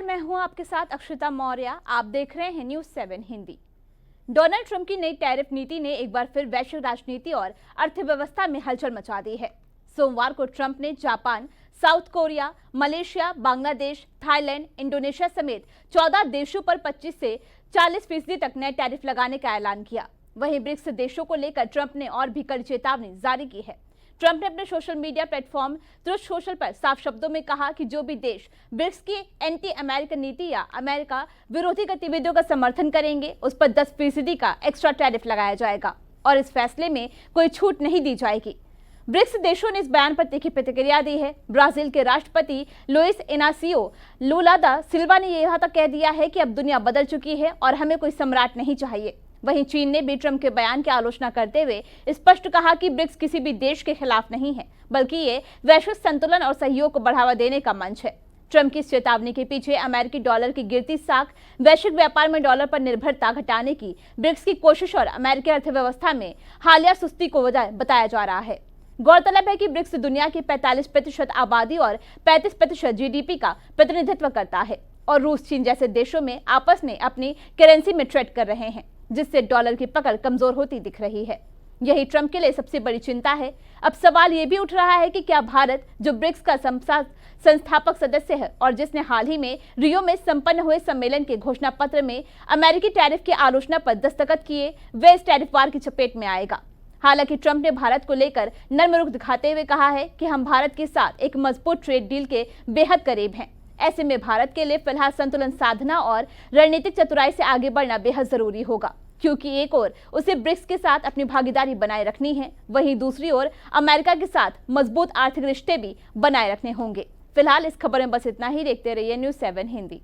नमस्कार, मैं हूं आपके साथ अक्षिता मौर्य। आप देख रहे हैं न्यूज़ 7 हिंदी। डोनाल्ड ट्रंप की नई टैरिफ नीति ने एक बार फिर वैश्विक राजनीति और अर्थव्यवस्था में हलचल मचा दी है। सोमवार को ट्रंप ने Japan, south Korea, Malaysia, Bangladesh, Thailand, Indonesia समेत 14 देशों पर 25 से 40% तक नए टैरिफ लगाने का ऐलान किया। वहीं ब्रिक्स देशों को लेकर ट्रंप ने और भी कड़ी चेतावनी जारी की है। ट्रंप ने अपने social media platform truth social पर साफ शब्दों में कहा कि जो भी देश ब्रिक्स की एंटी अमेरिकन नीति या अमेरिका विरोधी गतिविधियों का समर्थन करेंगे उस पर 10% का एक्स्ट्रा टैरिफ लगाया जाएगा और इस फैसले में कोई छूट नहीं दी जाएगी। ब्रिक्स देशों ने इस बयान पर तीखी प्रतिक्रिया दी है। ब्राजील के राष्ट्रपति लुइस इनासियो लुला दा सिल्वा ने यहां तक कह दिया है कि अब दुनिया बदल चुकी है और हमें कोई सम्राट नहीं चाहिए। वहीं चीन ने भी ट्रंप के बयान की आलोचना करते हुए स्पष्ट कहा कि ब्रिक्स किसी भी देश के खिलाफ नहीं है, बल्कि ये वैश्विक संतुलन और सहयोग को बढ़ावा देने का मंच है। ट्रंप की इस चेतावनी के पीछे अमेरिकी डॉलर की गिरती साख, वैश्विक व्यापार में डॉलर पर निर्भरता घटाने की ब्रिक्स की कोशिश और अमेरिकी अर्थव्यवस्था में हालिया सुस्ती को वजह बताया जा रहा है। गौरतलब है कि ब्रिक्स दुनिया की 45% आबादी और 35% जीडीपी का प्रतिनिधित्व करता है और रूस, चीन जैसे देशों में आपस में अपनी करेंसी में ट्रेड कर रहे हैं, जिससे डॉलर की पकड़ कमजोर होती दिख रही है। यही ट्रंप के लिए सबसे बड़ी चिंता है। अब सवाल ये भी उठ रहा है कि क्या भारत, जो ब्रिक्स का संस्थापक सदस्य है और जिसने हाल ही में रियो में संपन्न हुए सम्मेलन के घोषणा पत्र में अमेरिकी टैरिफ की आलोचना पर दस्तखत किए, वे इस टैरिफ वार की चपेट में आएगा। हालांकि ट्रंप ने भारत को लेकर नर्म रुख दिखाते हुए कहा है कि हम भारत के साथ एक मजबूत ट्रेड डील के बेहद करीब हैं। ऐसे में भारत के लिए फिलहाल संतुलन साधना और रणनीतिक चतुराई से आगे बढ़ना बेहद जरूरी होगा, क्योंकि एक ओर उसे ब्रिक्स के साथ अपनी भागीदारी बनाए रखनी है, वहीं दूसरी ओर अमेरिका के साथ मजबूत आर्थिक रिश्ते भी बनाए रखने होंगे। फिलहाल इस खबर में बस इतना ही। देखते रहिए न्यूज़ 7 हिंदी।